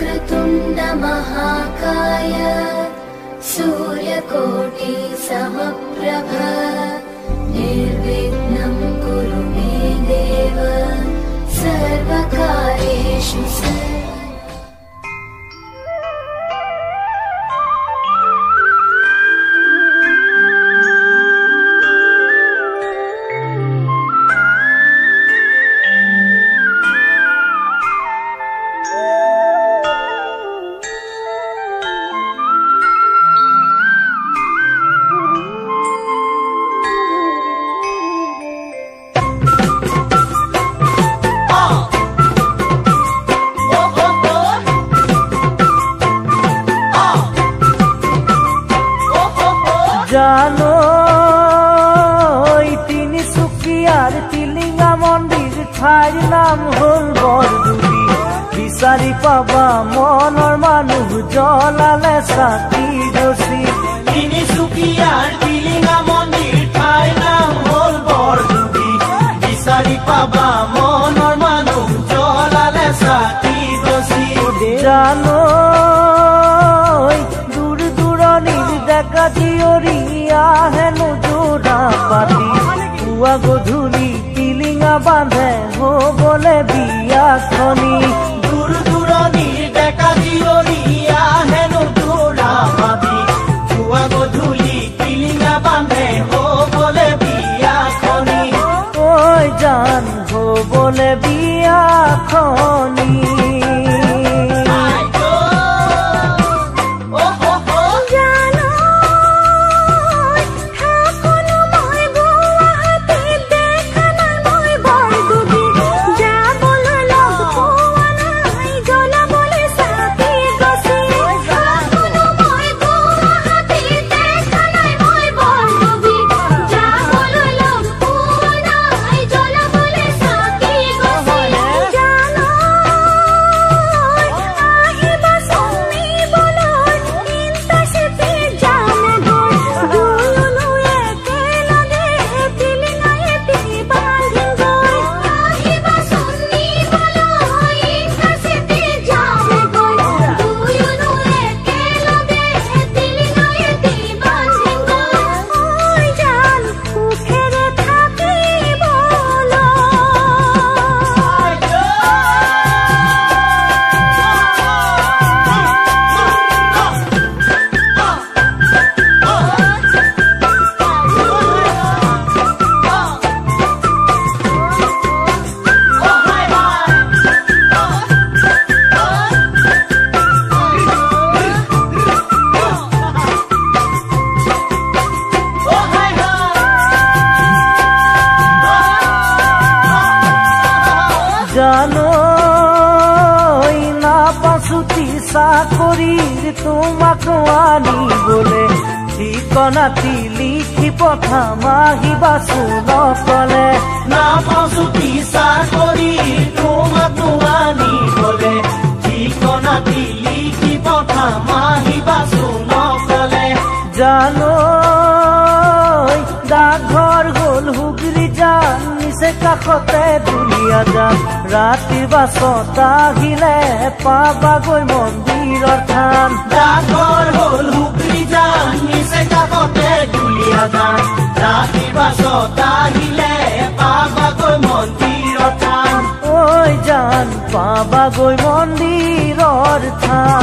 वक्रतुण्ड महाकाय सूर्यकोटि समप्रभ निर्विघ्नं कुरु मे देव सर्वकार्येषु জানো তিনিচুকীয়ার টিলিঙা মন্দির ঠাইৰ নাম হল বৰদুবি বিচাৰি পাবা মনৰ মানুহ জ্বলালে চাকি গছি তিনিচুকীয়াৰ টিলিঙা মন্দিৰ ঠাইৰ নাম হল বৰদুবি বিচাৰি পাবা মনৰ মানুহ জ্বলালে চাকি গছি জানো দূৰ দূৰণিৰ ডেকা জীয়ৰীয়া হেনো যোৰা পাতি পুৱা গধূলি টিলিঙা বান্ধে হবলে বিয়াখনি দূৰ দূৰণিৰ ডেকা জীয়ৰীয়া হেনো যোৰা পাতি পুৱা গধূলি টিলিঙা বান্ধে হবলে বিয়াখনি ঐ জান হবলে বিয়াখনি জানো না পাছুটি চাকৰিৰ তোমাক আনিবলে ঠিকনাটি লিখি পঠাম আহিবাচোন নকলে না পাছুটি চাকৰিৰ তোমাক আনিবলে ঠিকনাটি লিখি পঠাম আহিবাচোন নকলে জানো ডাকঘৰ গল হুগলি যান নিচে কাষতে দুলীয়া যান ৰাতিৰ বাছত আহিলে পাবাগৈ মন্দিৰৰ থান ডাকঘৰ হল হুগলি যান নিচে কাষতে দুলীয়া যান ৰাতিৰ বাছত আহিলে পাবাগৈ মন্দিৰৰ থান ঐ জান পাবাগৈ মন্দিৰৰ থান